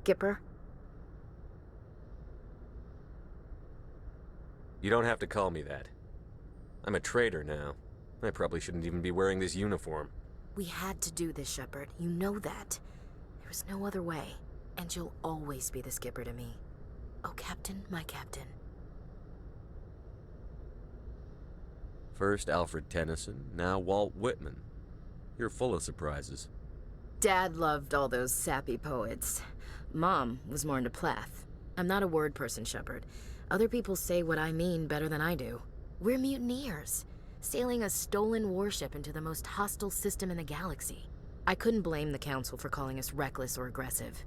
Skipper? You don't have to call me that. I'm a traitor now. I probably shouldn't even be wearing this uniform. We had to do this, Shepard. You know that. There was no other way. And you'll always be the skipper to me. Oh, Captain, my captain. First Alfred Tennyson, now Walt Whitman. You're full of surprises. Dad loved all those sappy poets. Mom was more into Plath. I'm not a word person, Shepard. Other people say what I mean better than I do. We're mutineers, sailing a stolen warship into the most hostile system in the galaxy. I couldn't blame the Council for calling us reckless or aggressive.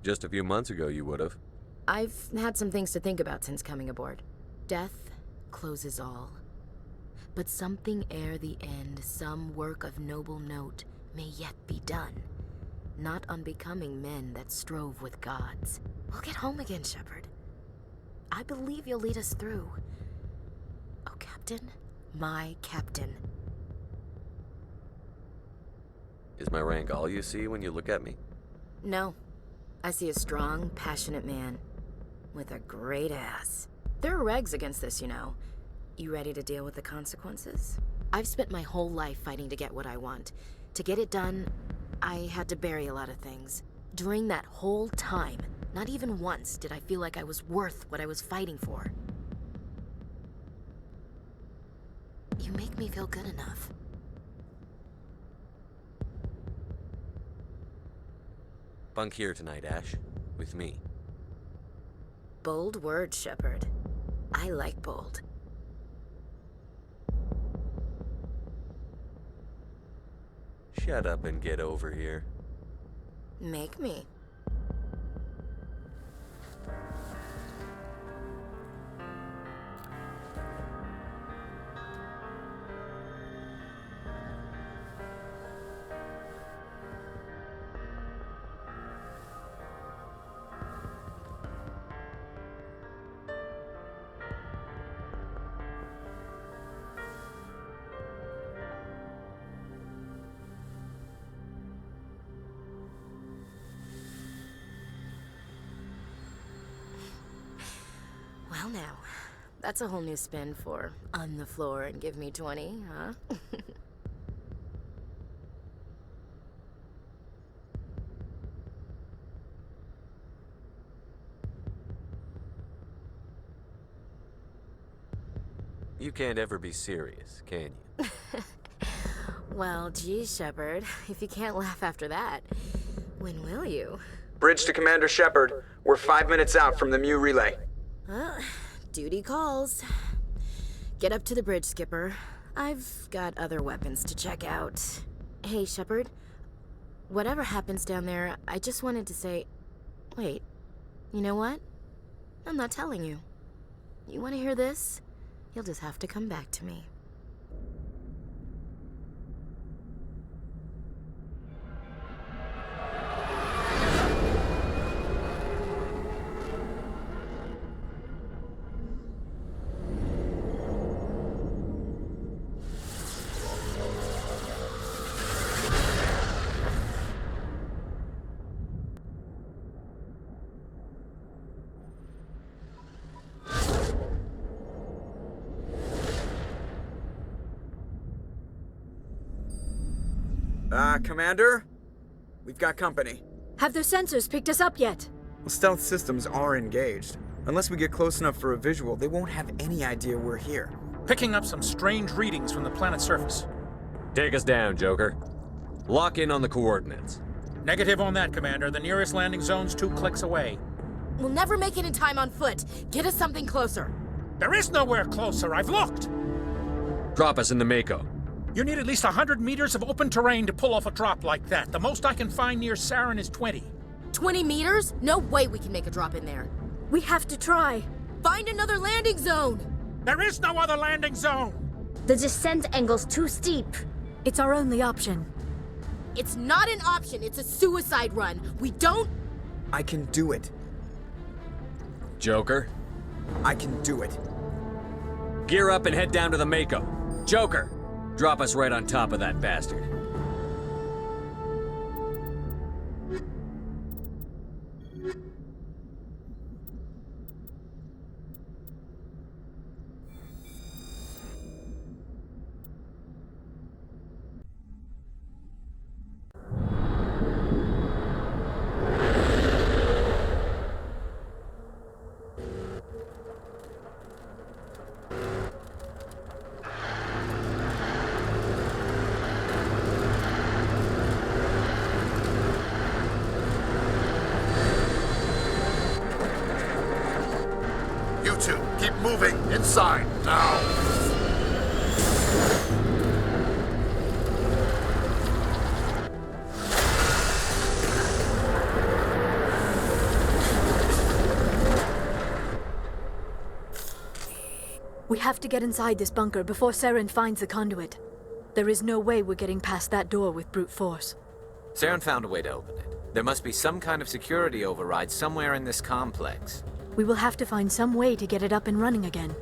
Just a few months ago, you would have. I've had some things to think about since coming aboard. Death closes all. But something ere the end, some work of noble note, may yet be done. Not unbecoming men that strove with gods. We'll get home again, Shepard. I believe you'll lead us through. Oh, Captain, my captain. Is my rank all you see when you look at me? No. I see a strong, passionate man. With a great ass. There are regs against this, you know. You ready to deal with the consequences? I've spent my whole life fighting to get what I want. To get it done, I had to bury a lot of things. During that whole time, not even once did I feel like I was worth what I was fighting for. You make me feel good enough. Bunk here tonight, Ash. With me. Bold word, Shepard. I like bold. Shut up and get over here. Make me. Well now, that's a whole new spin for on the floor and give me 20, huh? You can't ever be serious, can you? Well, geez, Shepard, if you can't laugh after that, when will you? Bridge to Commander Shepard. We're 5 minutes out from the Mu relay. Duty calls. Get up to the bridge, Skipper. I've got other weapons to check out. Hey, Shepard. Whatever happens down there, I just wanted to say... Wait, you know what? I'm not telling you. You want to hear this? You'll just have to come back to me. Commander? We've got company. Have their sensors picked us up yet? Well, stealth systems are engaged. Unless we get close enough for a visual, they won't have any idea we're here. Picking up some strange readings from the planet's surface. Take us down, Joker. Lock in on the coordinates. Negative on that, Commander. The nearest landing zone's 2 clicks away. We'll never make it in time on foot. Get us something closer. There is nowhere closer. I've looked. Drop us in the Mako. You need at least 100 meters of open terrain to pull off a drop like that. The most I can find near Saren is 20. 20 meters? No way we can make a drop in there. We have to try. Find another landing zone! There is no other landing zone! The descent angle's too steep. It's our only option. It's not an option, it's a suicide run. We don't... I can do it. Joker, I can do it. gear up and head down to the Mako. Joker, drop us right on top of that bastard. moving. Inside, now. We have to get inside this bunker before Saren finds the conduit. There is no way we're getting past that door with brute force. Saren found a way to open it. There must be some kind of security override somewhere in this complex. We will have to find some way to get it up and running again.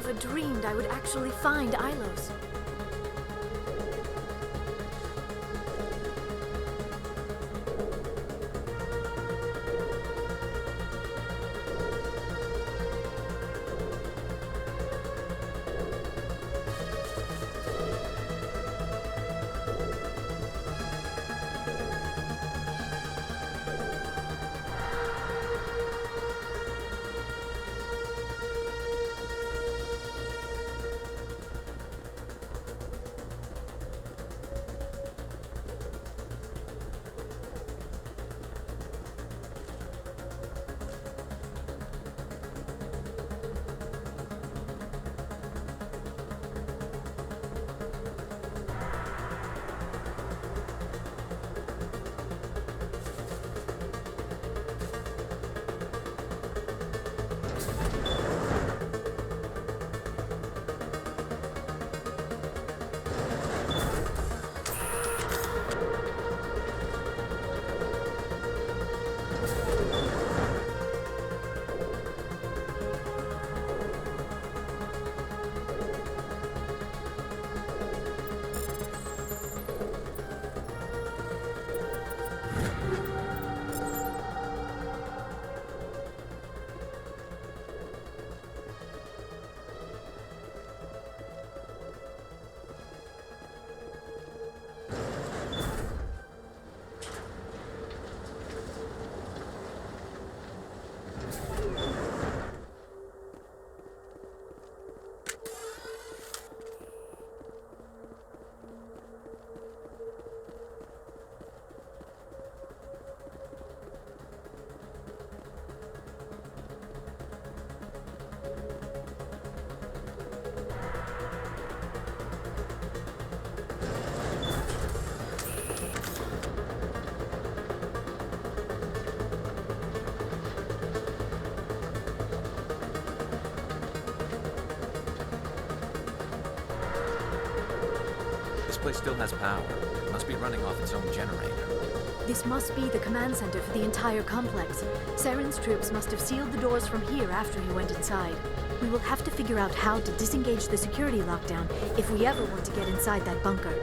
never dreamed I would actually find Ilos. This place still has power. It must be running off its own generator. This must be the command center for the entire complex. Saren's troops must have sealed the doors from here after he went inside. We will have to figure out how to disengage the security lockdown if we ever want to get inside that bunker.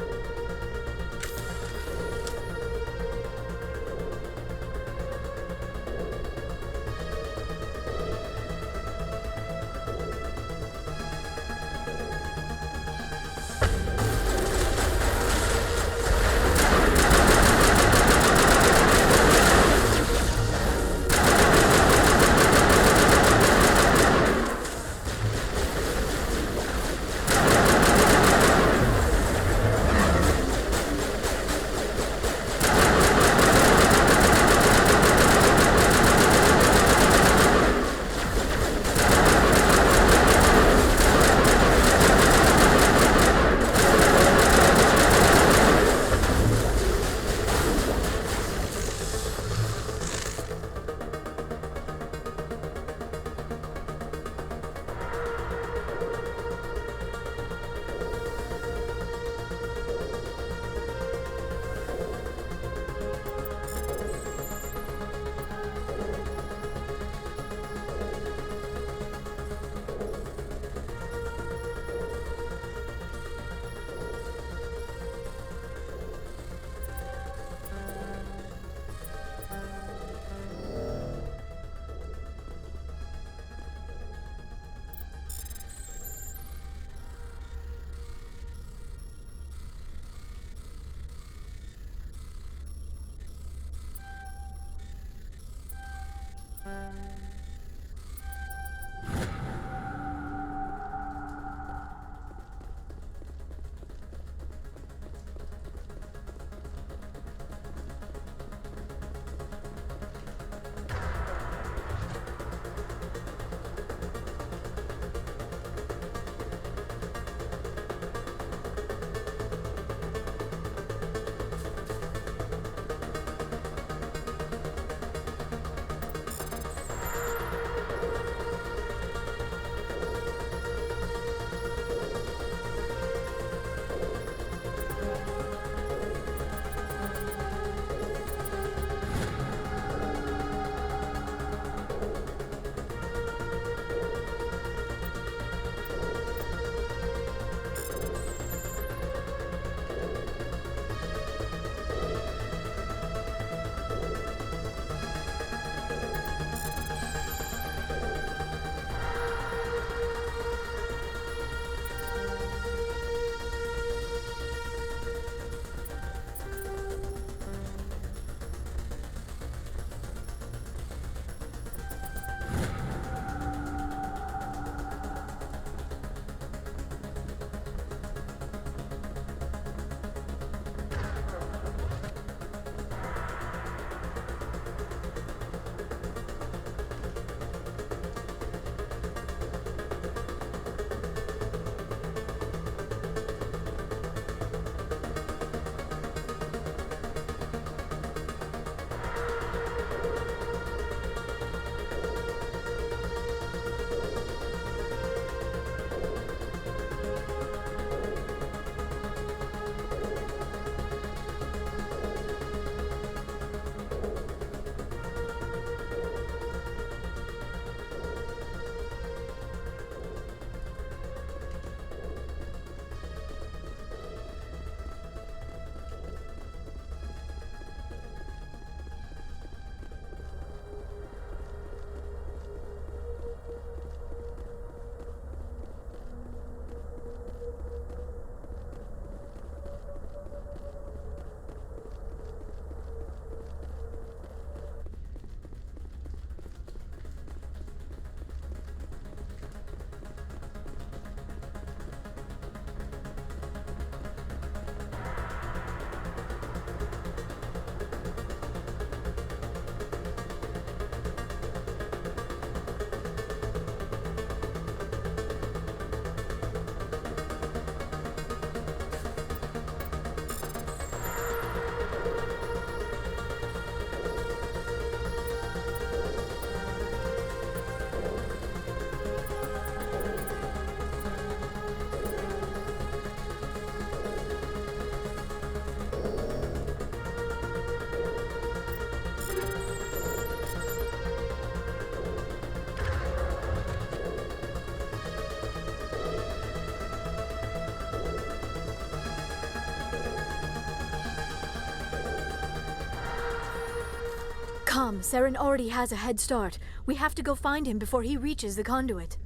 Come, Saren already has a head start. We have to go find him before he reaches the conduit.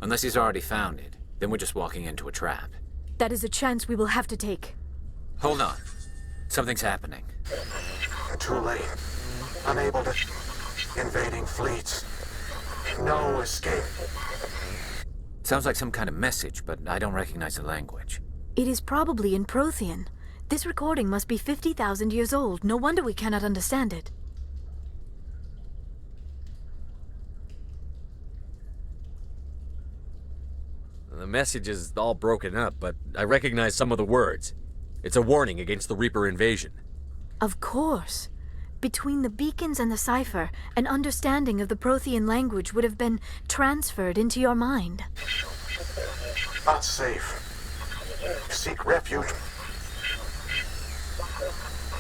Unless he's already found it, then we're just walking into a trap. That is a chance we will have to take. Hold on. Something's happening. Too late. Unable to... Invading fleets. No escape. Sounds like some kind of message, but I don't recognize the language. It is probably in Prothean. This recording must be 50,000 years old. No wonder we cannot understand it. The message is all broken up, but I recognize some of the words. It's a warning against the Reaper invasion. Of course. Between the beacons and the cipher, an understanding of the Prothean language would have been transferred into your mind. Not safe. Seek refuge.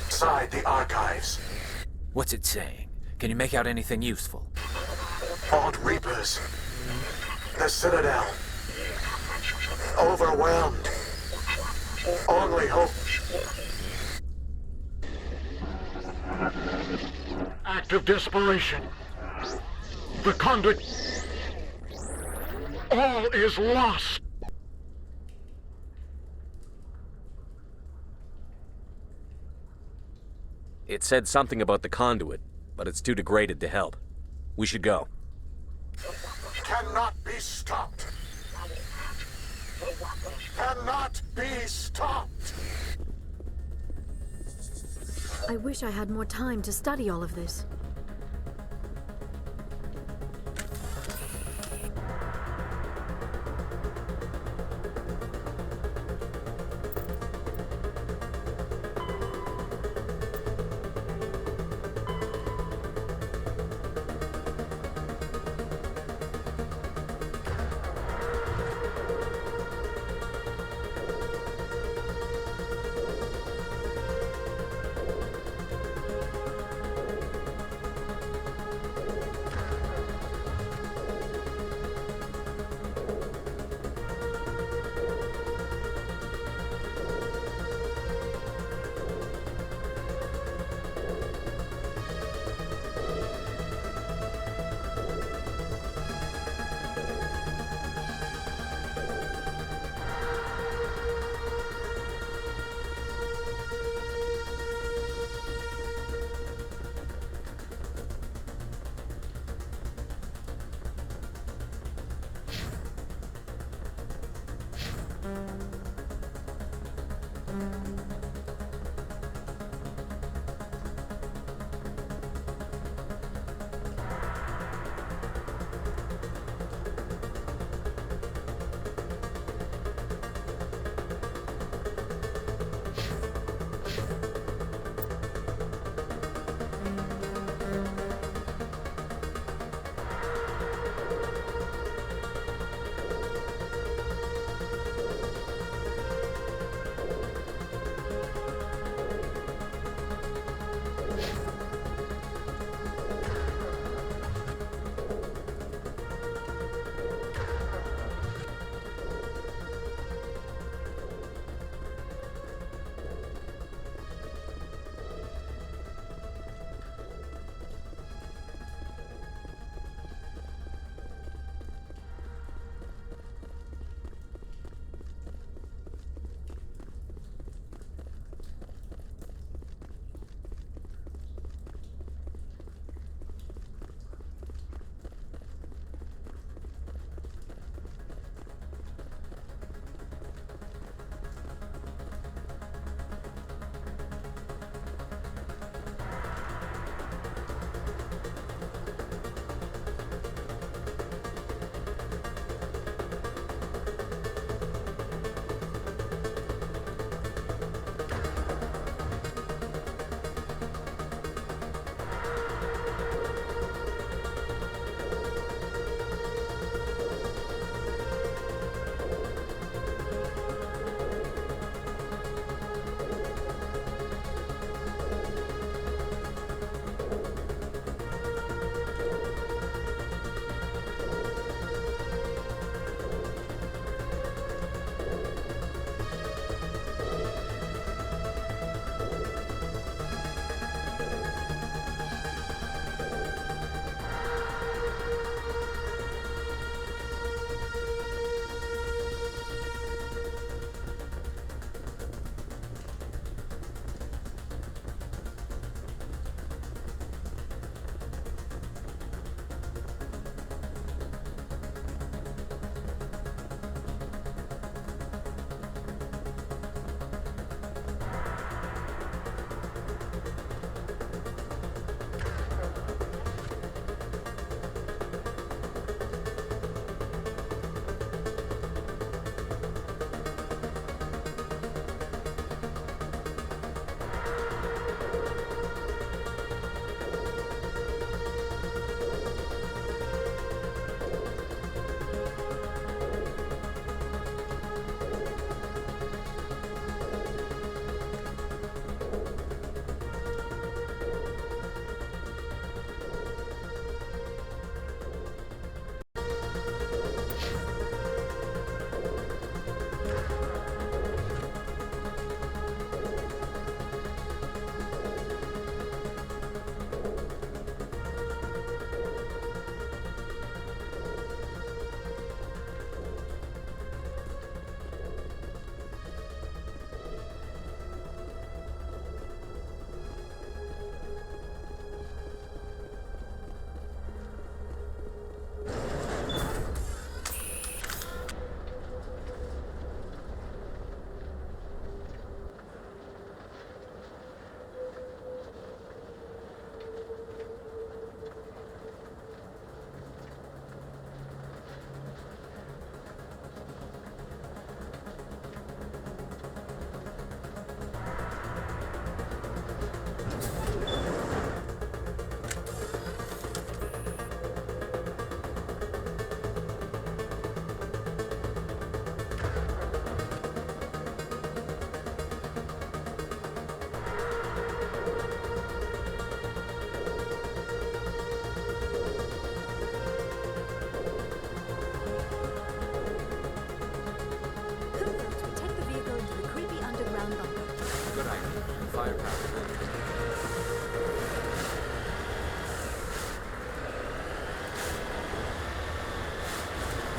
Inside the archives. What's it saying? Can you make out anything useful? Fought Reapers. The Citadel. Overwhelmed. Only hope. Act of desperation. The conduit. All is lost. It said something about the conduit, but it's too degraded to help. We should go. Cannot be stopped. Cannot be stopped. I wish I had more time to study all of this.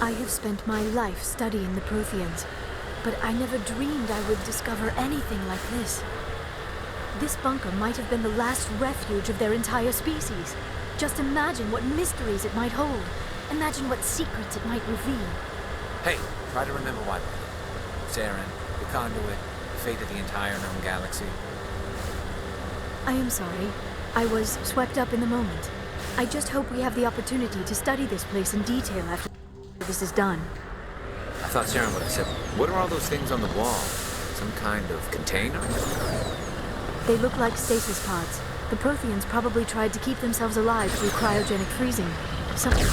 I have spent my life studying the Protheans, but I never dreamed I would discover anything like this. This bunker might have been the last refuge of their entire species. Just imagine what mysteries it might hold. Imagine what secrets it might reveal. Hey, try to remember why. Saren, the conduit, the fate of the entire known galaxy. I am sorry. I was swept up in the moment. I just hope we have the opportunity to study this place in detail after this is done. I thought Saren would have said, what are all those things on the wall? Some kind of container? They look like stasis pods. The Protheans probably tried to keep themselves alive through cryogenic freezing. Something.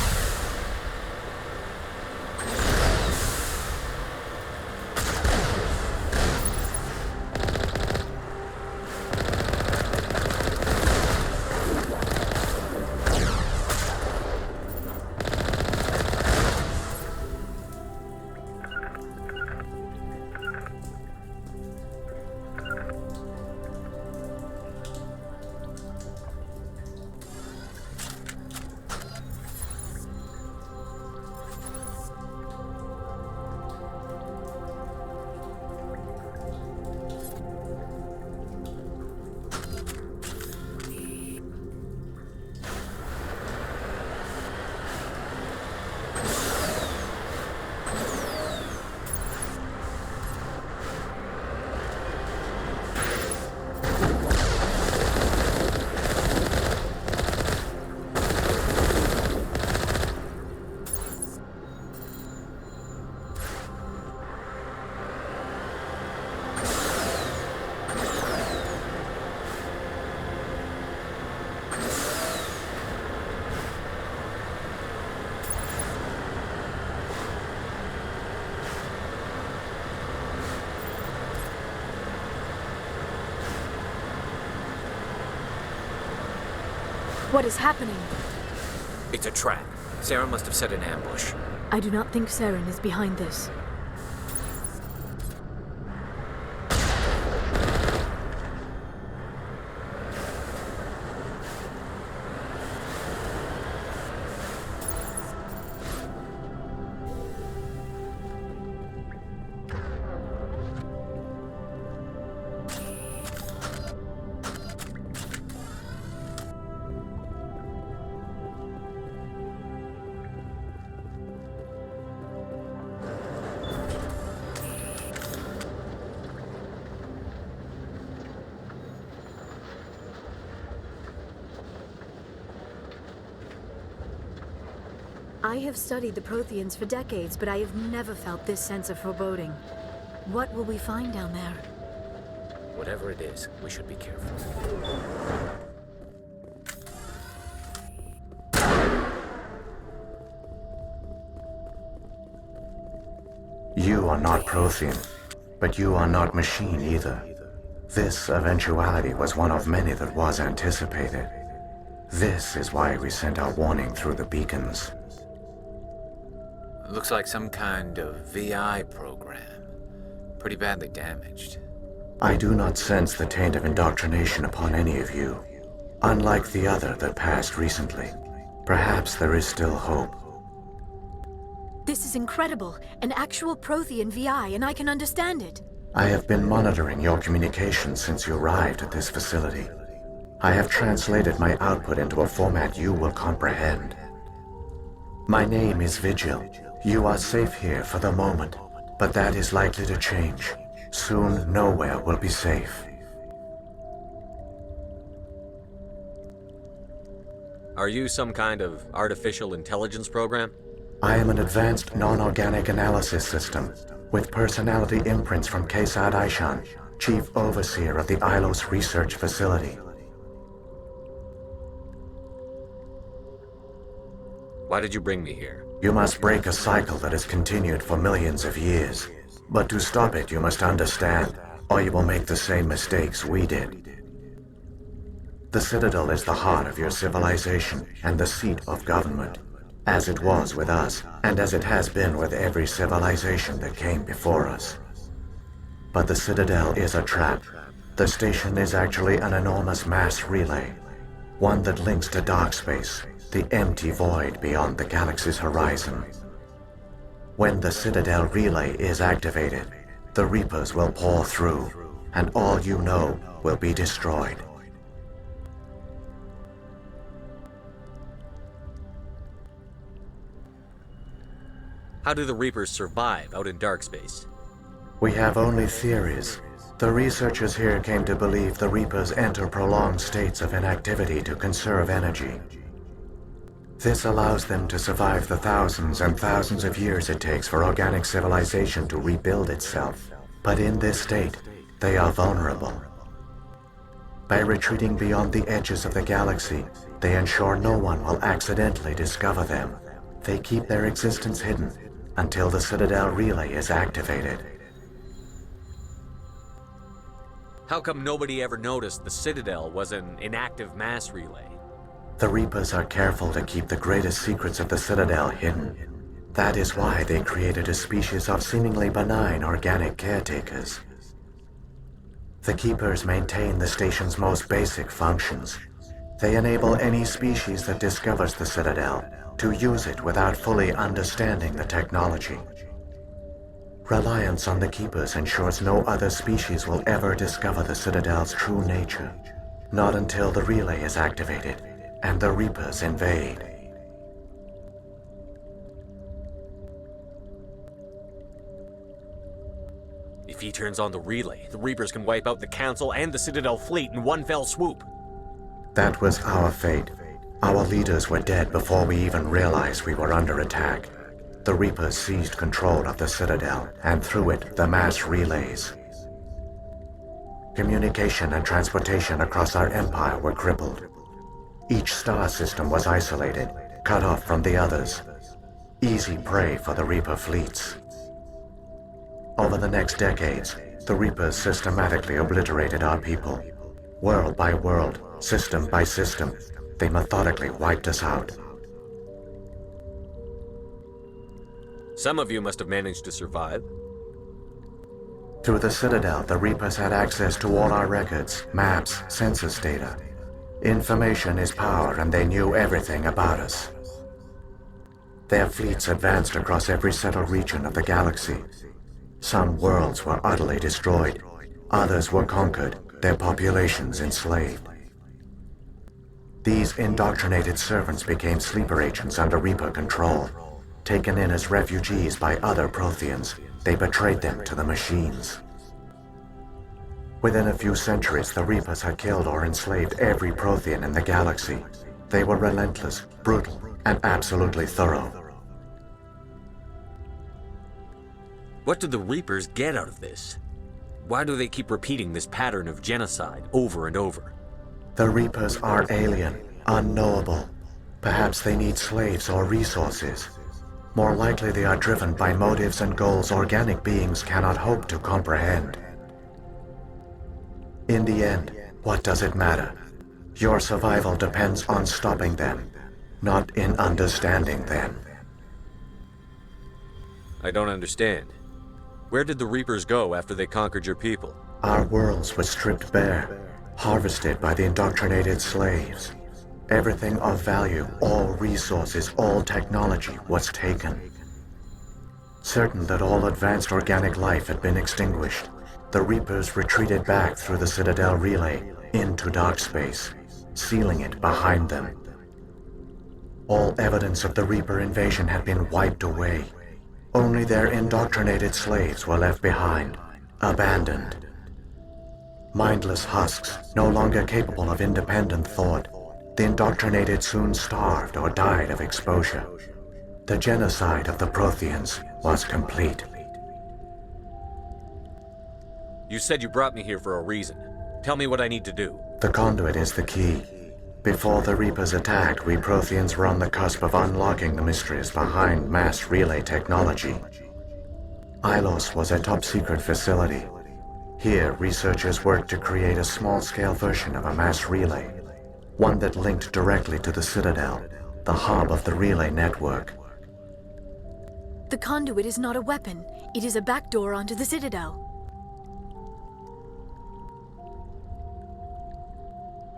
What is happening? It's a trap. Saren must have set an ambush. I do not think Saren is behind this. I have studied the Protheans for decades, but I have never felt this sense of foreboding. What will we find down there? Whatever it is, we should be careful. You are not Prothean, but you are not machine either. This eventuality was one of many that was anticipated. This is why we sent our warning through the beacons. Looks like some kind of VI program. Pretty badly damaged. I do not sense the taint of indoctrination upon any of you. Unlike the other that passed recently. Perhaps there is still hope. This is incredible. An actual Prothean VI, and I can understand it. I have been monitoring your communications since you arrived at this facility. I have translated my output into a format you will comprehend. My name is Vigil. You are safe here for the moment, but that is likely to change. Soon, nowhere will be safe. Are you some kind of artificial intelligence program? I am an advanced non-organic analysis system, with personality imprints from Kesad Aishan, Chief Overseer of the Ilos Research Facility. Why did you bring me here? You must break a cycle that has continued for millions of years. But to stop it, you must understand, or you will make the same mistakes we did. The Citadel is the heart of your civilization and the seat of government, as it was with us, and as it has been with every civilization that came before us. But the Citadel is a trap, The station is actually an enormous mass relay, one that links to dark space, the empty void beyond the galaxy's horizon. When the Citadel relay is activated, the Reapers will pour through, and all you know will be destroyed. How do the Reapers survive out in dark space? We have only theories. The researchers here came to believe the Reapers enter prolonged states of inactivity to conserve energy. This allows them to survive the thousands and thousands of years it takes for organic civilization to rebuild itself. But in this state, they are vulnerable. By retreating beyond the edges of the galaxy, they ensure no one will accidentally discover them. They keep their existence hidden until the Citadel relay is activated. How come nobody ever noticed the Citadel was an inactive mass relay? The Reapers are careful to keep the greatest secrets of the Citadel hidden. That is why they created a species of seemingly benign organic caretakers. The Keepers maintain the station's most basic functions. They enable any species that discovers the Citadel to use it without fully understanding the technology. Reliance on the Keepers ensures no other species will ever discover the Citadel's true nature. Not until the relay is activated and the Reapers invade. If he turns on the relay, the Reapers can wipe out the Council and the Citadel fleet in one fell swoop. That was our fate. Our leaders were dead before we even realized we were under attack. The Reapers seized control of the Citadel, and through it, the mass relays. Communication and transportation across our empire were crippled. Each star system was isolated, cut off from the others. Easy prey for the Reaper fleets. Over the next decades, the Reapers systematically obliterated our people. World by world, system by system, they methodically wiped us out. Some of you must have managed to survive. Through the Citadel, the Reapers had access to all our records, maps, census data. Information is power, and they knew everything about us. Their fleets advanced across every settled region of the galaxy. Some worlds were utterly destroyed. Others were conquered, their populations enslaved. These indoctrinated servants became sleeper agents under Reaper control. Taken in as refugees by other Protheans, they betrayed them to the machines. Within a few centuries, the Reapers had killed or enslaved every Prothean in the galaxy. They were relentless, brutal, and absolutely thorough. What do the Reapers get out of this? Why do they keep repeating this pattern of genocide over and over? The Reapers are alien, unknowable. Perhaps they need slaves or resources. More likely they are driven by motives and goals organic beings cannot hope to comprehend. In the end, what does it matter? Your survival depends on stopping them, not in understanding them. I don't understand. Where did the Reapers go after they conquered your people? Our worlds were stripped bare, harvested by the indoctrinated slaves. Everything of value, all resources, all technology was taken. Certain that all advanced organic life had been extinguished, the Reapers retreated back through the Citadel relay into dark space, sealing it behind them. All evidence of the Reaper invasion had been wiped away. Only their indoctrinated slaves were left behind, abandoned. Mindless husks, no longer capable of independent thought, the indoctrinated soon starved or died of exposure. The genocide of the Protheans was complete. You said you brought me here for a reason. Tell me what I need to do. The conduit is the key. Before the Reapers attacked, we Protheans were on the cusp of unlocking the mysteries behind mass relay technology. Ilos was a top-secret facility. Here, researchers worked to create a small-scale version of a mass relay, one that linked directly to the Citadel, the hub of the relay network. The conduit is not a weapon. It is a backdoor onto the Citadel.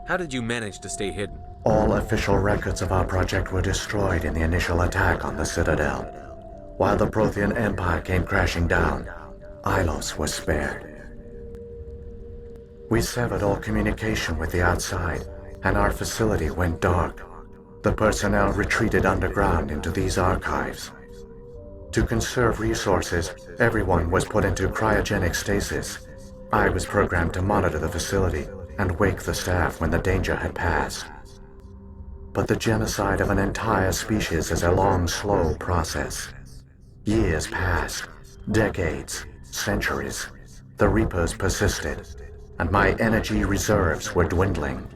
How did you manage to stay hidden? All official records of our project were destroyed in the initial attack on the Citadel. While the Prothean Empire came crashing down, Ilos was spared. We severed all communication with the outside, and our facility went dark. The personnel retreated underground into these archives. To conserve resources, everyone was put into cryogenic stasis. I was programmed to monitor the facility and wake the staff when the danger had passed. But the genocide of an entire species is a long, slow process. Years passed, decades, centuries. The Reapers persisted, and my energy reserves were dwindling.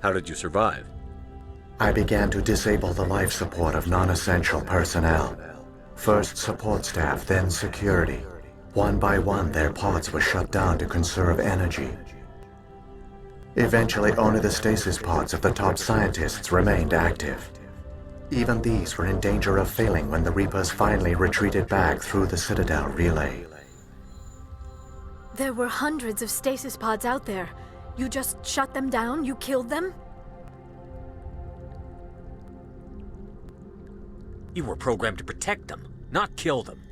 How did you survive? I began to disable the life support of non-essential personnel. First support staff, then security. One by one, their pods were shut down to conserve energy. Eventually, only the stasis pods of the top scientists remained active. Even these were in danger of failing when the Reapers finally retreated back through the Citadel relay. There were hundreds of stasis pods out there. You just shut them down? You killed them? You were programmed to protect them, not kill them.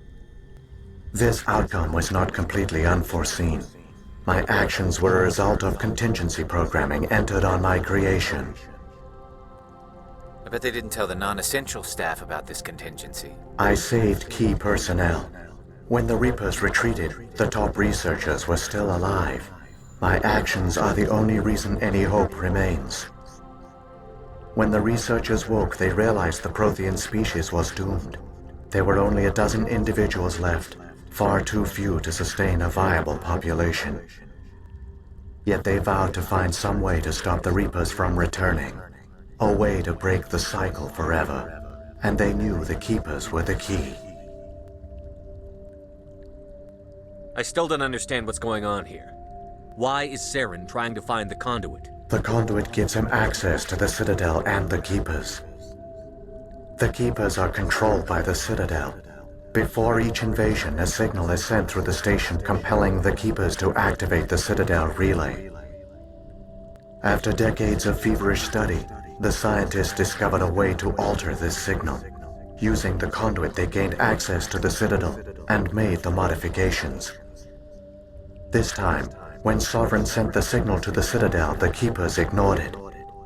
This outcome was not completely unforeseen. My actions were a result of contingency programming entered on my creation. I bet they didn't tell the non-essential staff about this contingency. I saved key personnel. When the Reapers retreated, the top researchers were still alive. My actions are the only reason any hope remains. When the researchers woke, they realized the Prothean species was doomed. There were only a dozen individuals left, far too few to sustain a viable population. Yet they vowed to find some way to stop the Reapers from returning, a way to break the cycle forever, and they knew the Keepers were the key. I still don't understand what's going on here. Why is Saren trying to find the conduit? The conduit gives him access to the Citadel and the Keepers. The Keepers are controlled by the Citadel. Before each invasion, a signal is sent through the station compelling the Keepers to activate the Citadel relay. After decades of feverish study, the scientists discovered a way to alter this signal. Using the conduit, they gained access to the Citadel and made the modifications. This time, when Sovereign sent the signal to the Citadel, the Keepers ignored it.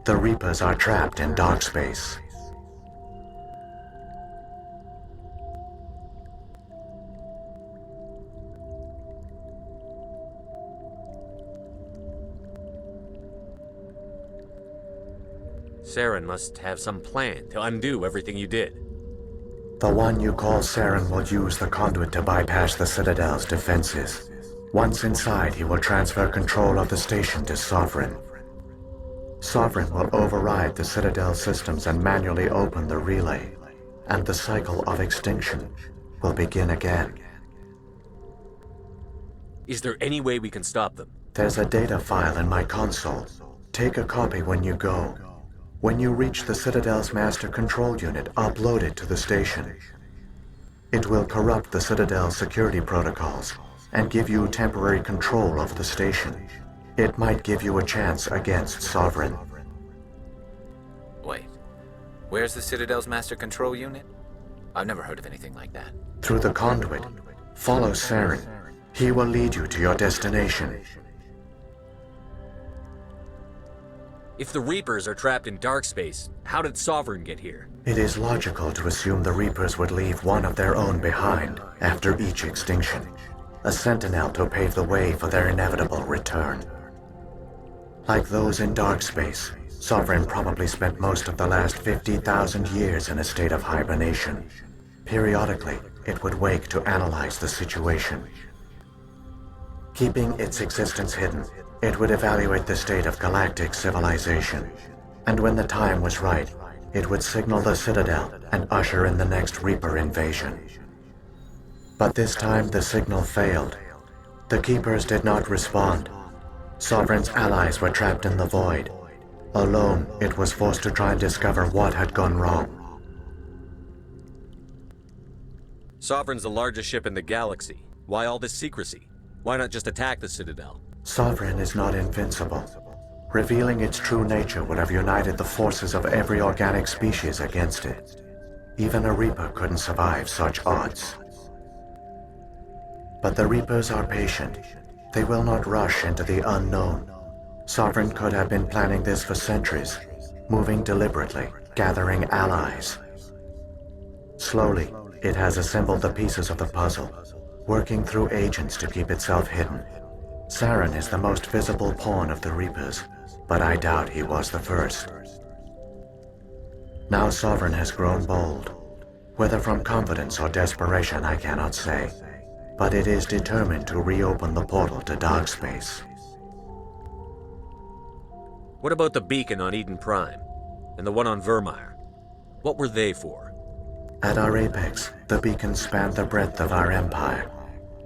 The Reapers are trapped in dark space. Saren must have some plan to undo everything you did. The one you call Saren will use the conduit to bypass the Citadel's defenses. Once inside, he will transfer control of the station to Sovereign. Sovereign will override the Citadel systems and manually open the relay, and the cycle of extinction will begin again. Is there any way we can stop them? There's a data file in my console. Take a copy when you go. When you reach the Citadel's master control unit, upload it to the station. It will corrupt the Citadel's security protocols and give you temporary control of the station. It might give you a chance against Sovereign. Wait, where's the Citadel's master control unit? I've never heard of anything like that. Through the conduit, follow Saren. He will lead you to your destination. If the Reapers are trapped in dark space, how did Sovereign get here? It is logical to assume the Reapers would leave one of their own behind after each extinction. A sentinel to pave the way for their inevitable return. Like those in dark space, Sovereign probably spent most of the last 50,000 years in a state of hibernation. Periodically, it would wake to analyze the situation. Keeping its existence hidden, it would evaluate the state of galactic civilization. And when the time was right, it would signal the Citadel and usher in the next Reaper invasion. But this time the signal failed. The Keepers did not respond. Sovereign's allies were trapped in the void. Alone, it was forced to try and discover what had gone wrong. Sovereign's the largest ship in the galaxy. Why all this secrecy? Why not just attack the Citadel? Sovereign is not invincible. Revealing its true nature would have united the forces of every organic species against it. Even a Reaper couldn't survive such odds. But the Reapers are patient. They will not rush into the unknown. Sovereign could have been planning this for centuries, moving deliberately, gathering allies. Slowly, it has assembled the pieces of the puzzle, working through agents to keep itself hidden. Saren is the most visible pawn of the Reapers, but I doubt he was the first. Now Sovereign has grown bold. Whether from confidence or desperation, I cannot say. But it is determined to reopen the portal to dark space. What about the beacon on Eden Prime? And the one on Vermeer? What were they for? At our apex, the beacons spanned the breadth of our empire.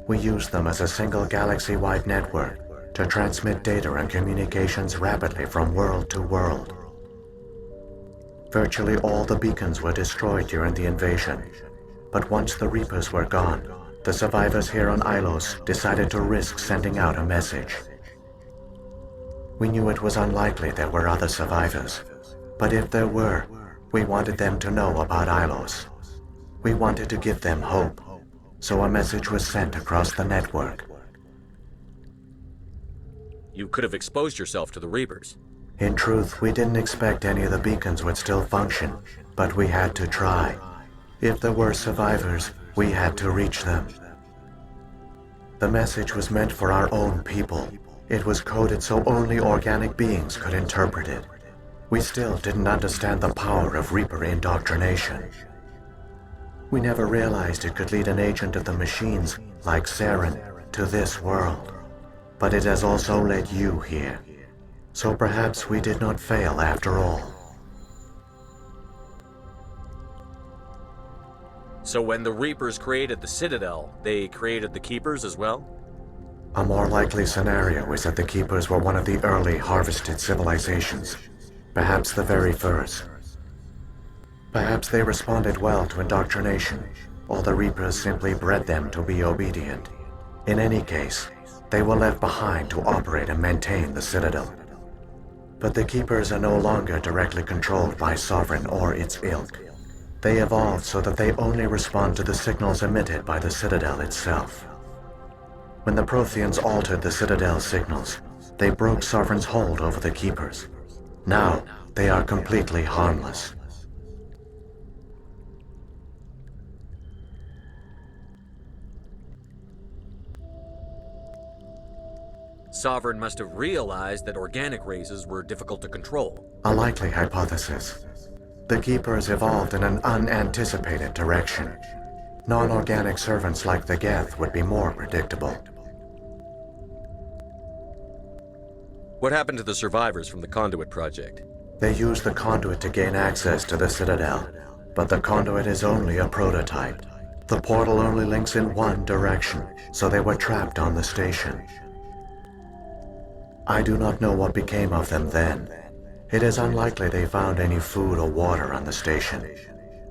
We used them as a single galaxy-wide network to transmit data and communications rapidly from world to world. Virtually all the beacons were destroyed during the invasion, but once the Reapers were gone, the survivors here on Ilos decided to risk sending out a message. We knew it was unlikely there were other survivors, but if there were, we wanted them to know about Ilos. We wanted to give them hope, so a message was sent across the network. You could have exposed yourself to the Reapers. In truth, we didn't expect any of the beacons would still function, but we had to try. If there were survivors, we had to reach them. The message was meant for our own people. It was coded so only organic beings could interpret it. We still didn't understand the power of Reaper indoctrination. We never realized it could lead an agent of the machines, like Saren, to this world. But it has also led you here. So perhaps we did not fail after all. So when the Reapers created the Citadel, they created the Keepers as well? A more likely scenario is that the Keepers were one of the early harvested civilizations, perhaps the very first. Perhaps they responded well to indoctrination, or the Reapers simply bred them to be obedient. In any case, they were left behind to operate and maintain the Citadel. But the Keepers are no longer directly controlled by Sovereign or its ilk. They evolved so that they only respond to the signals emitted by the Citadel itself. When the Protheans altered the Citadel's signals, they broke Sovereign's hold over the Keepers. Now, they are completely harmless. Sovereign must have realized that organic races were difficult to control. A likely hypothesis. The Keepers evolved in an unanticipated direction. Non-organic servants like the Geth would be more predictable. What happened to the survivors from the Conduit project? They used the conduit to gain access to the Citadel, but the conduit is only a prototype. The portal only links in one direction, so they were trapped on the station. I do not know what became of them then. It is unlikely they found any food or water on the station.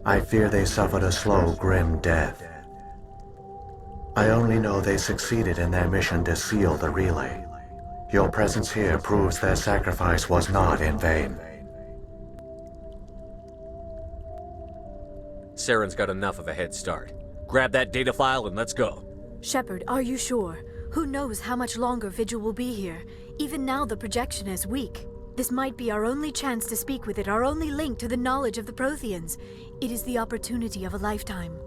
I fear they suffered a slow, grim death. I only know they succeeded in their mission to seal the relay. Your presence here proves their sacrifice was not in vain. Saren's got enough of a head start. Grab that data file and let's go. Shepard, are you sure? Who knows how much longer Vigil will be here? Even now the projection is weak. This might be our only chance to speak with it, our only link to the knowledge of the Protheans. It is the opportunity of a lifetime.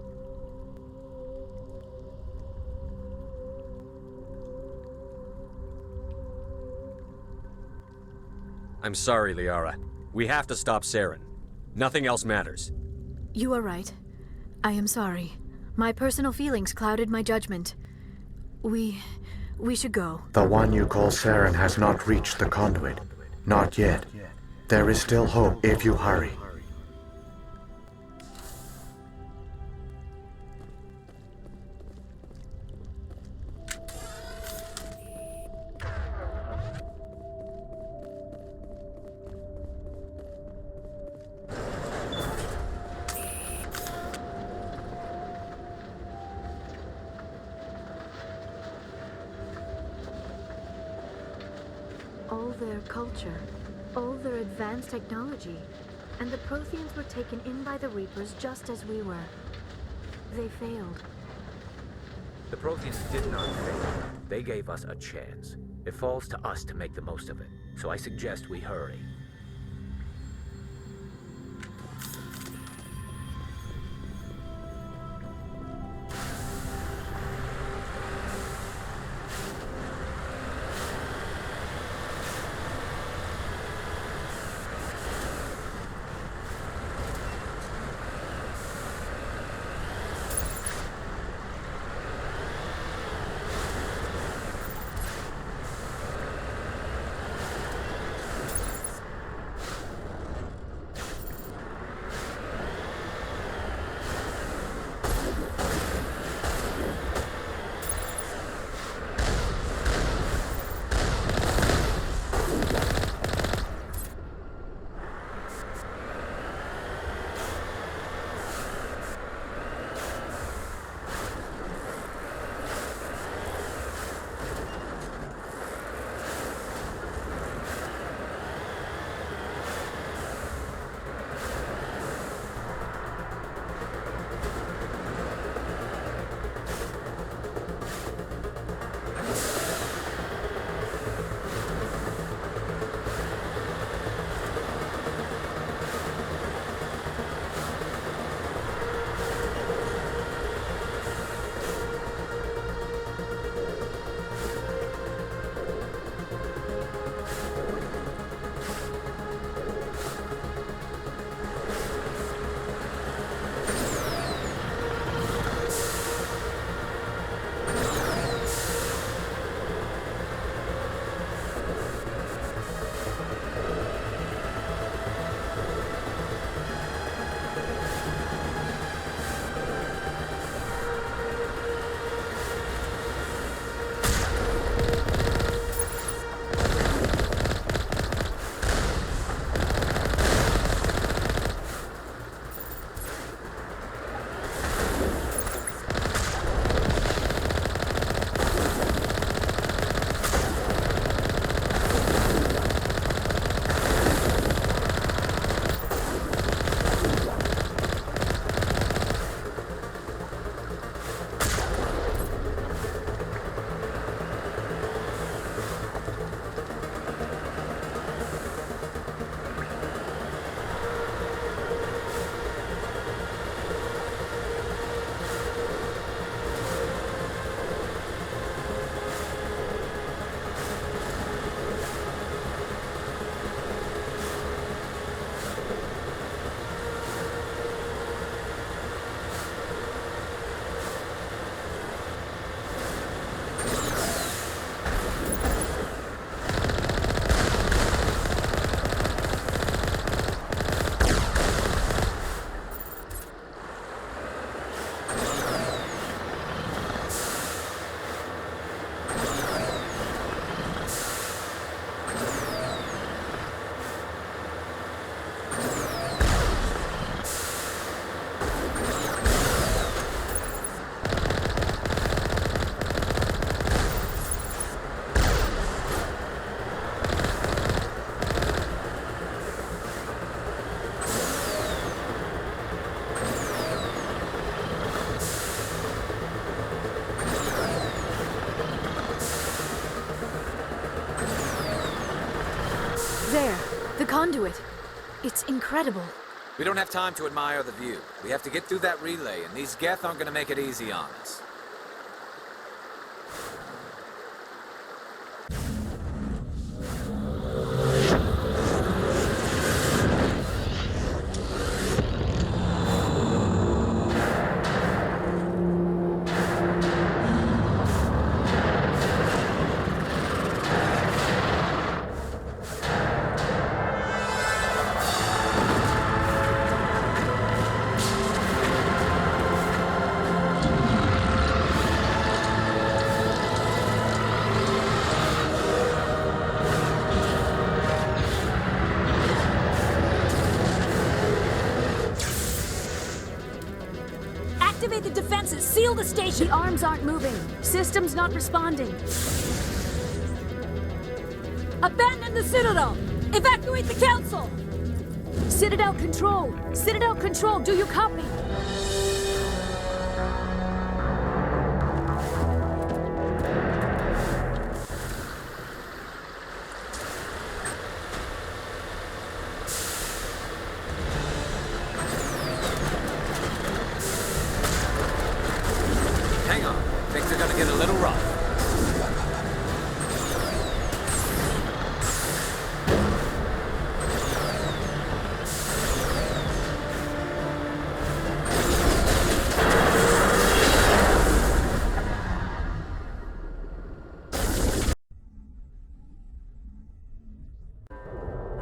I'm sorry, Liara. We have to stop Saren. Nothing else matters. You are right. I am sorry. My personal feelings clouded my judgment. We should go. The one you call Saren has not reached the conduit. Not yet. There is still hope if you hurry. All their culture, all their advanced technology, and the Protheans were taken in by the Reapers just as we were. They failed. The Protheans did not fail. They gave us a chance. It falls to us to make the most of it. So I suggest we hurry. There, the conduit. It's incredible. We don't have time to admire the view. We have to get through that relay, and these Geth aren't gonna make it easy on us. Activate the defenses! Seal the station! The arms aren't moving. Systems not responding. Abandon the Citadel! Evacuate the Council! Citadel Control! Citadel Control, do you copy? Hang on. Things are gonna get a little rough.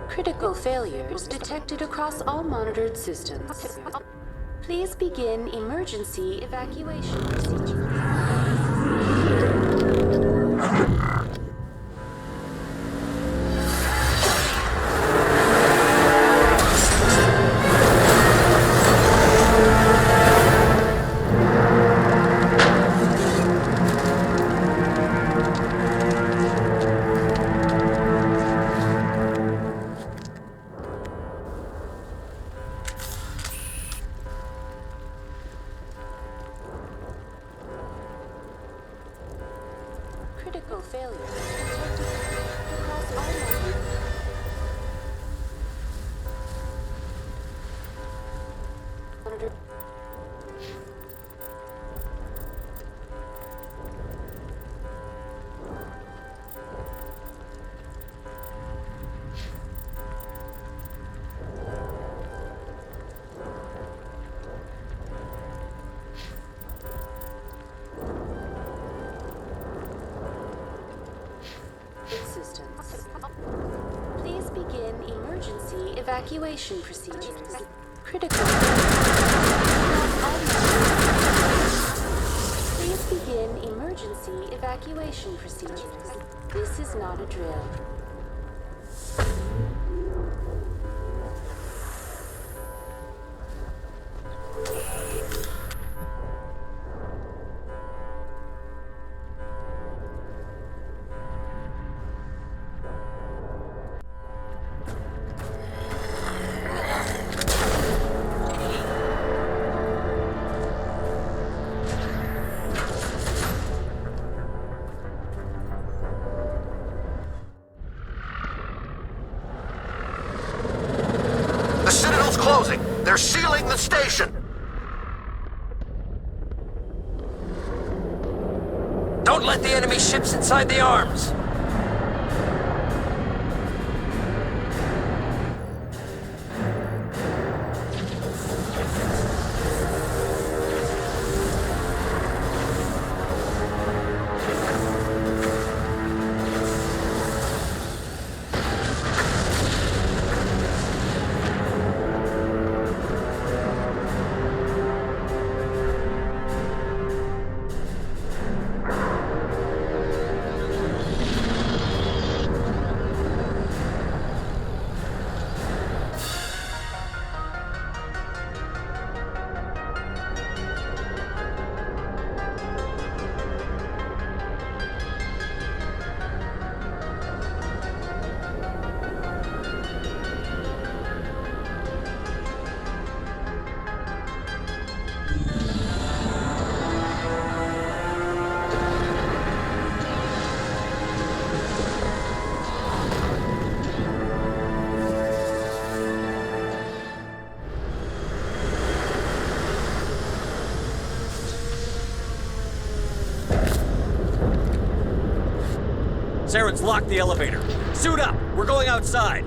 Critical failures detected across all monitored systems. Please begin emergency evacuation procedure. Critical failure detected across all monitored. Systems. Please begin emergency evacuation procedures. Critical. Please begin emergency evacuation procedures. This is not a drill. The Citadel's closing. They're sealing the station. Don't let the enemy ships inside the arms! Saren's locked the elevator. Suit up! We're going outside!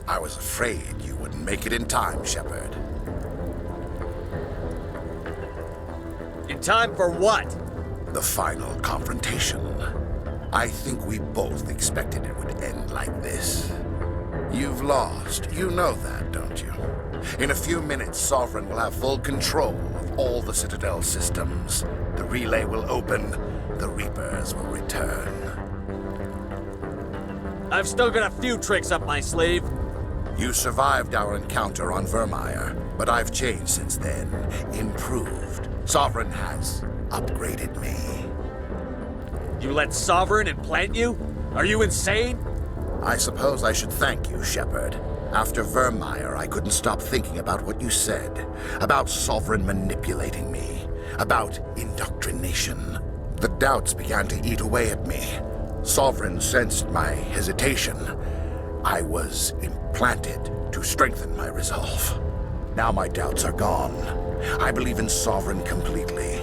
I was afraid you wouldn't make it in time, Shepard. In time for what? The final confrontation. I think we both expected it would end like this. You've lost. You know that, don't you? In a few minutes, Sovereign will have full control of all the Citadel systems. The relay will open. The Reapers will return. I've still got a few tricks up my sleeve. You survived our encounter on Vermeer, but I've changed since then. Improved. Sovereign has upgraded me. You let Sovereign implant you? Are you insane? I suppose I should thank you, Shepard. After Vermeer, I couldn't stop thinking about what you said. About Sovereign manipulating me. About indoctrination. The doubts began to eat away at me. Sovereign sensed my hesitation. I was implanted to strengthen my resolve. Now my doubts are gone. I believe in Sovereign completely.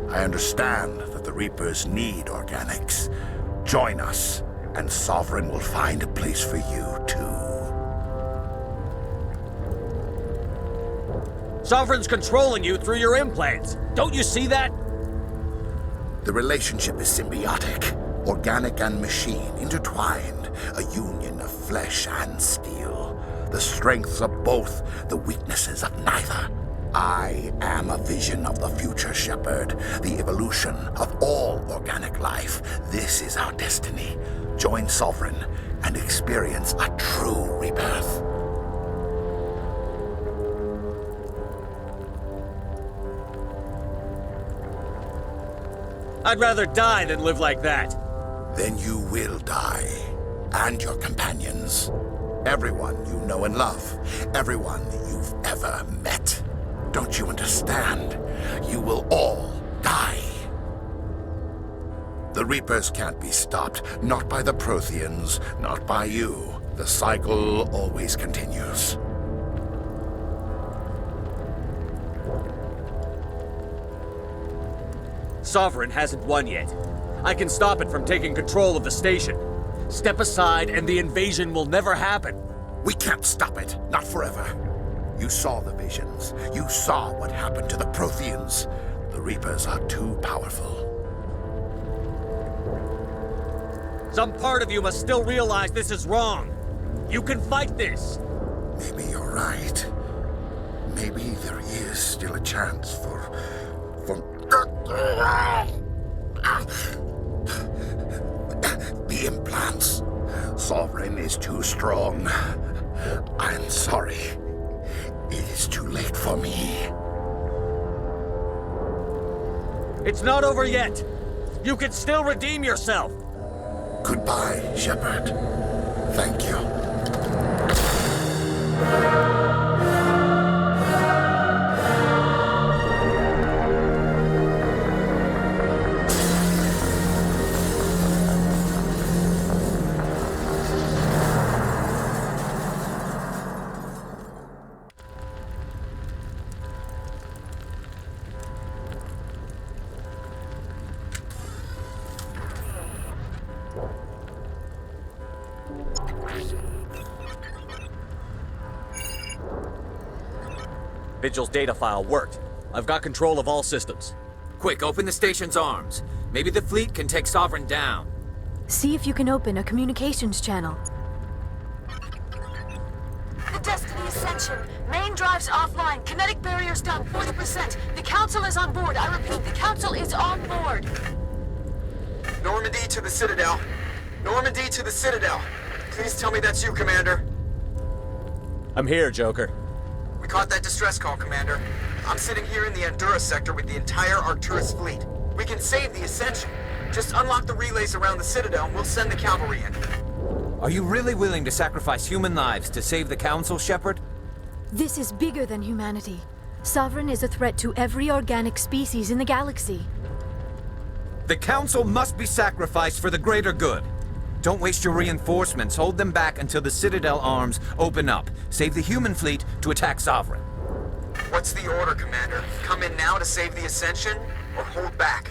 I understand that the Reapers need organics. Join us, and Sovereign will find a place for you, too. Sovereign's controlling you through your implants. Don't you see that? The relationship is symbiotic. Organic and machine, intertwined. A union of flesh and steel. The strengths of both, the weaknesses of neither. I am a vision of the future, Shepard. The evolution of all organic life. This is our destiny. Join Sovereign and experience a true rebirth. I'd rather die than live like that. Then you will die. And your companions. Everyone you know and love. Everyone you've ever met. Don't you understand? You will all die. The Reapers can't be stopped. Not by the Protheans. Not by you. The cycle always continues. Sovereign hasn't won yet. I can stop it from taking control of the station. Step aside and the invasion will never happen. We can't stop it. Not forever. You saw the visions. You saw what happened to the Protheans. The Reapers are too powerful. Some part of you must still realize this is wrong. You can fight this. Maybe you're right. Maybe there is still a chance for... The implants. Sovereign is too strong. I'm sorry. It is too late for me. It's not over yet. You can still redeem yourself. Goodbye, Shepard. Thank you. Vigil's data file worked. I've got control of all systems. Quick, open the station's arms. Maybe the fleet can take Sovereign down. See if you can open a communications channel. The Destiny Ascension. Main drives offline. Kinetic barriers down 40%. The Council is on board. I repeat, the Council is on board. Normandy to the Citadel. Normandy to the Citadel. Please tell me that's you, Commander. I'm here, Joker. We caught that distress call, Commander. I'm sitting here in the Andurra sector with the entire Arcturus fleet. We can save the Ascension. Just unlock the relays around the Citadel and we'll send the cavalry in. Are you really willing to sacrifice human lives to save the Council, Shepard? This is bigger than humanity. Sovereign is a threat to every organic species in the galaxy. The Council must be sacrificed for the greater good. Don't waste your reinforcements. Hold them back until the Citadel arms open up. Save the human fleet to attack Sovereign. What's the order, Commander? Come in now to save the Ascension, or hold back?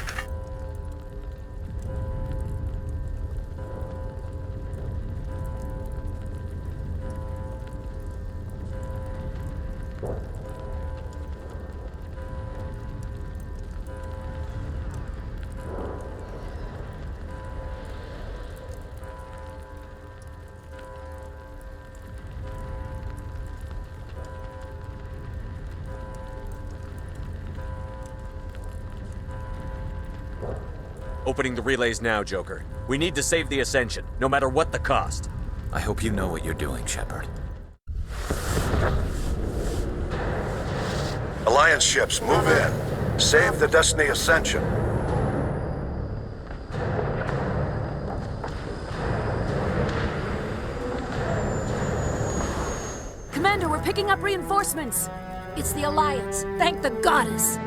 Opening the relays now, Joker. We need to save the Ascension, no matter what the cost. I hope you know what you're doing, Shepard. Alliance ships, move in. Save the Destiny Ascension. Commander, we're picking up reinforcements. It's the Alliance. Thank the goddess.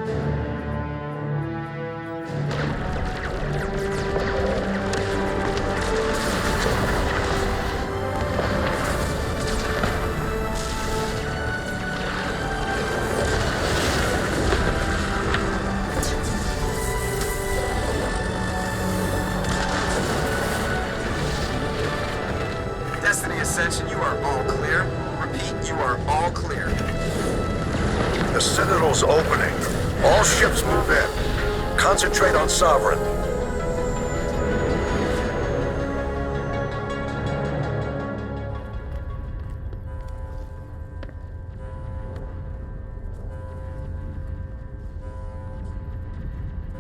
Destiny Ascension, you are all clear. Repeat, you are all clear. The Citadel's opening. All ships move in. Concentrate on Sovereign.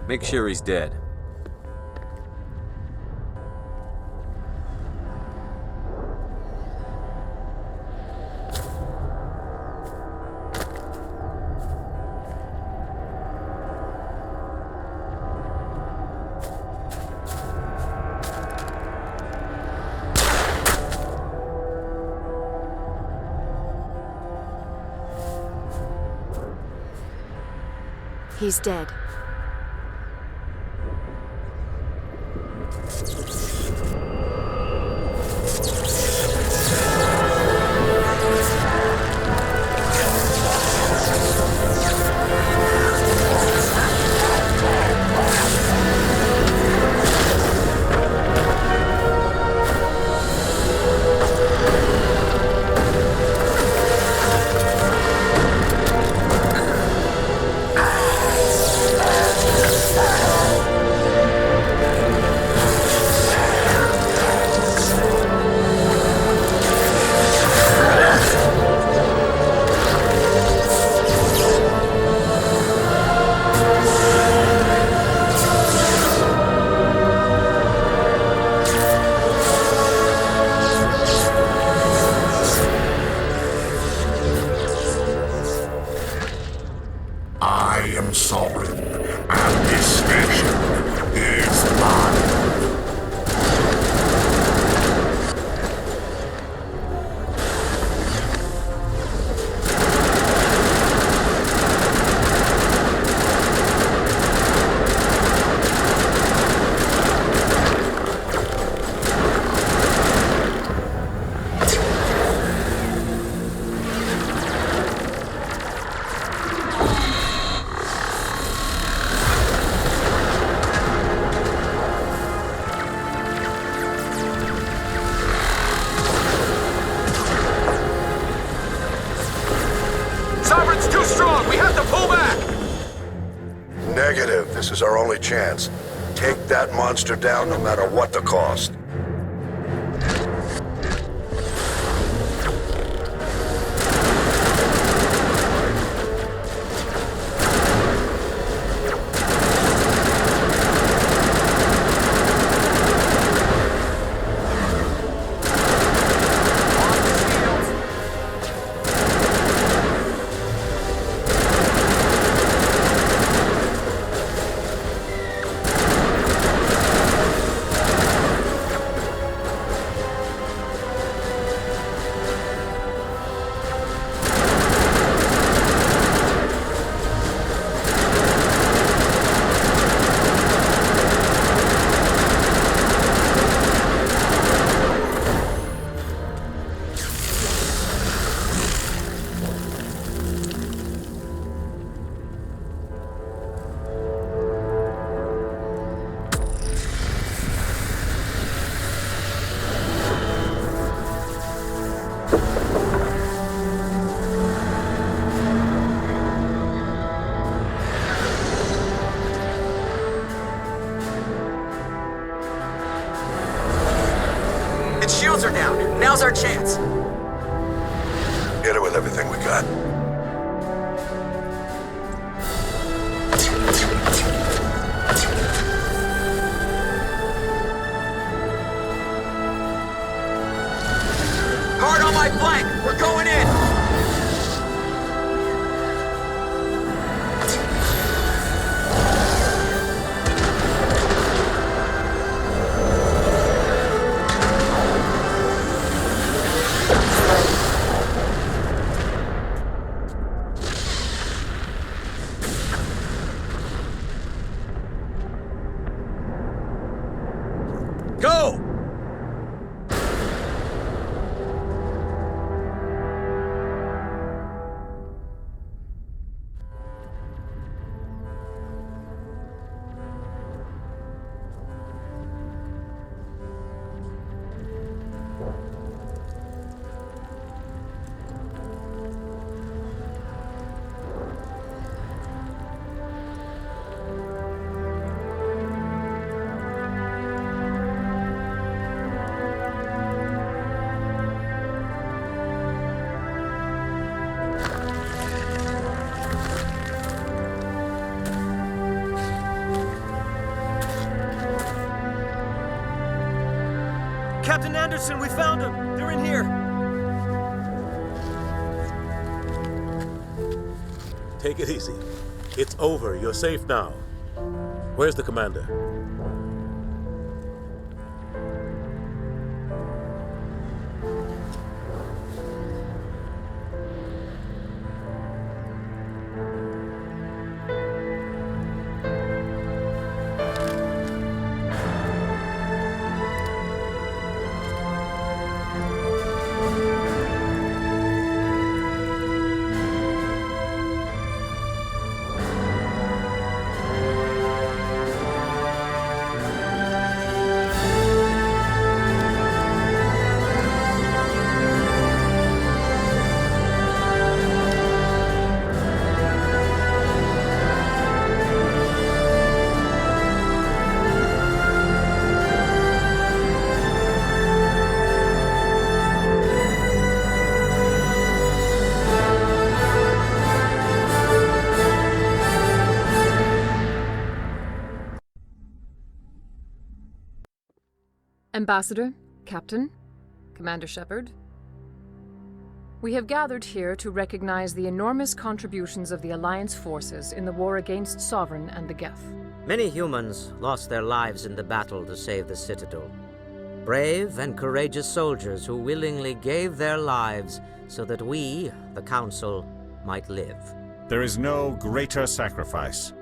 Make sure he's dead. He's dead. I am Sovereign, and this station is mine. Sovereign's too strong! We have to pull back! Negative. This is our only chance. Take that monster down no matter what the cost. Its shields are down. Now's our chance. Hit it with everything we got. Guard on my flank! We're going in! Go! Captain Anderson, we found them! They're in here! Take it easy. It's over. You're safe now. Where's the commander? Ambassador, Captain, Commander Shepard, we have gathered here to recognize the enormous contributions of the Alliance forces in the war against Sovereign and the Geth. Many humans lost their lives in the battle to save the Citadel. Brave and courageous soldiers who willingly gave their lives so that we, the Council, might live. There is no greater sacrifice,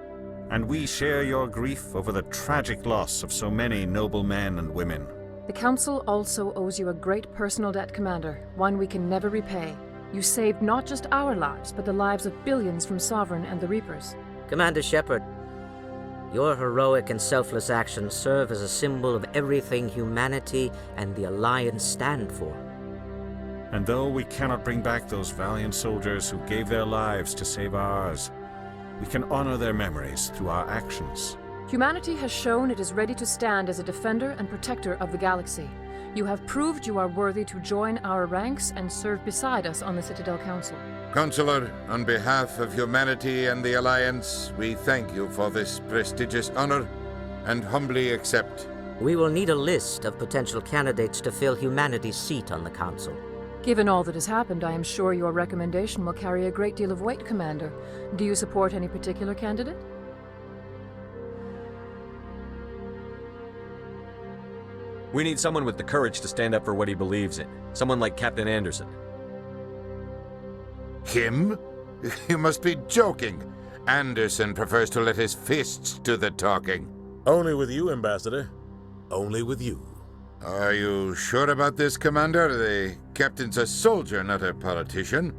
and we share your grief over the tragic loss of so many noble men and women. The Council also owes you a great personal debt, Commander, one we can never repay. You saved not just our lives, but the lives of billions from Sovereign and the Reapers. Commander Shepard, your heroic and selfless actions serve as a symbol of everything humanity and the Alliance stand for. And though we cannot bring back those valiant soldiers who gave their lives to save ours, we can honor their memories through our actions. Humanity has shown it is ready to stand as a defender and protector of the galaxy. You have proved you are worthy to join our ranks and serve beside us on the Citadel Council. Counselor, on behalf of humanity and the Alliance, we thank you for this prestigious honor and humbly accept. We will need a list of potential candidates to fill humanity's seat on the Council. Given all that has happened, I am sure your recommendation will carry a great deal of weight, Commander. Do you support any particular candidate? We need someone with the courage to stand up for what he believes in. Someone like Captain Anderson. Him? You must be joking. Anderson prefers to let his fists do the talking. Only with you, Ambassador. Only with you. Are you sure about this, Commander? The captain's a soldier, not a politician.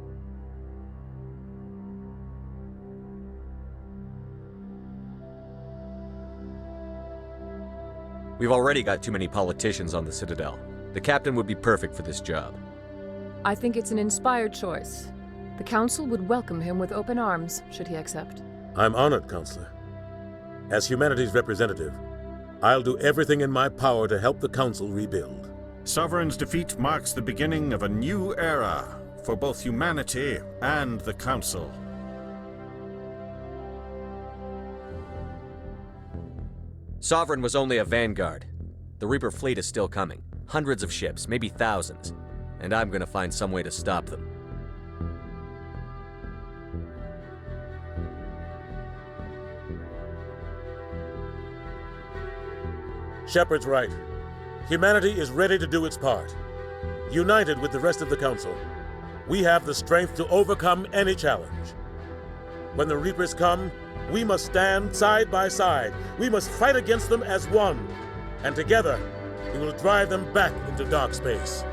We've already got too many politicians on the Citadel. The captain would be perfect for this job. I think it's an inspired choice. The Council would welcome him with open arms, should he accept. I'm honored, Counselor. As humanity's representative, I'll do everything in my power to help the Council rebuild. Sovereign's defeat marks the beginning of a new era for both humanity and the Council. Sovereign was only a vanguard. The Reaper fleet is still coming. Hundreds of ships, maybe thousands. and I'm gonna find some way to stop them. Shepard's right. Humanity is ready to do its part. United with the rest of the Council, we have the strength to overcome any challenge. When the Reapers come, we must stand side by side. We must fight against them as one. And together, we will drive them back into dark space.